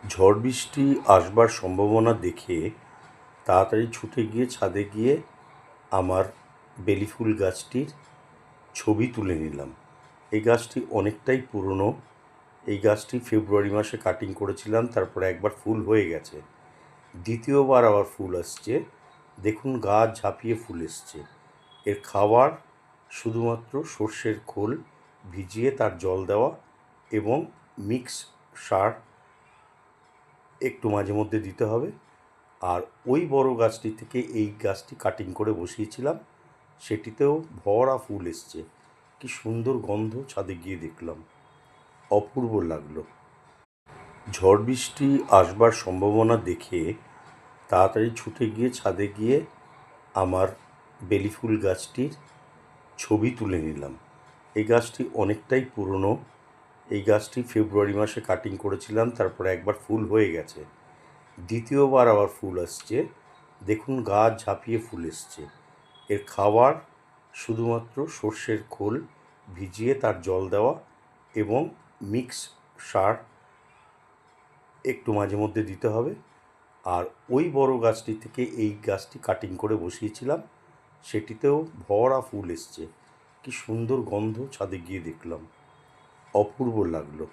ঝড় বৃষ্টি আসবার সম্ভাবনা দেখে তাড়াতাড়ি ছুটে গিয়ে ছাদে গিয়ে আমার বেলি ফুল গাছটির ছবি তুলে নিলাম। এই গাছটি অনেকটাই পুরনো। এই গাছটি ফেব্রুয়ারি মাসে কাটিং করেছিলাম, তারপরে একবার ফুল হয়ে গেছে, দ্বিতীয়বার আবার ফুল আসছে। দেখুন, গাছ ঝাঁপিয়ে ফুল এসছে। এর খাবার শুধুমাত্র সর্ষের খোল ভিজিয়ে তার জল দেওয়া এবং মিক্স সার একটু মাঝে মধ্যে দিতে হবে। আর ওই বড় গাছটি থেকে এই গাছটি কাটিং করে বসিয়েছিলাম, সেটিতেও ভরা ফুল এসছে। কি সুন্দর গন্ধ! ছাদে গিয়ে দেখলাম, অপূর্ব লাগলো। ঝড় বৃষ্টি আসবার সম্ভাবনা দেখে তাড়াতাড়ি ছুটে গিয়ে ছাদে গিয়ে আমার বেলি ফুল গাছটির ছবি তুলে নিলাম। এই গাছটি অনেকটাই পুরনো। এই গাছটি ফেব্রুয়ারি মাসে কাটিং করেছিলাম, তারপরে একবার ফুল হয়ে গেছে, দ্বিতীয়বার আবার ফুল আসছে। দেখুন, গাছ ঝাঁপিয়ে ফুল এসছে। এর খাবার শুধুমাত্র সর্ষের খোল ভিজিয়ে তার জল দেওয়া এবং মিক্স সার একটু মাঝে মধ্যে দিতে হবে। আর ওই বড় গাছটি থেকে এই গাছটি কাটিং করে বসিয়েছিলাম, সেটিতেও ভরা ফুল এসছে। কি সুন্দর গন্ধ! ছাদে গিয়ে দেখলাম, অপূর্ব লাগলো।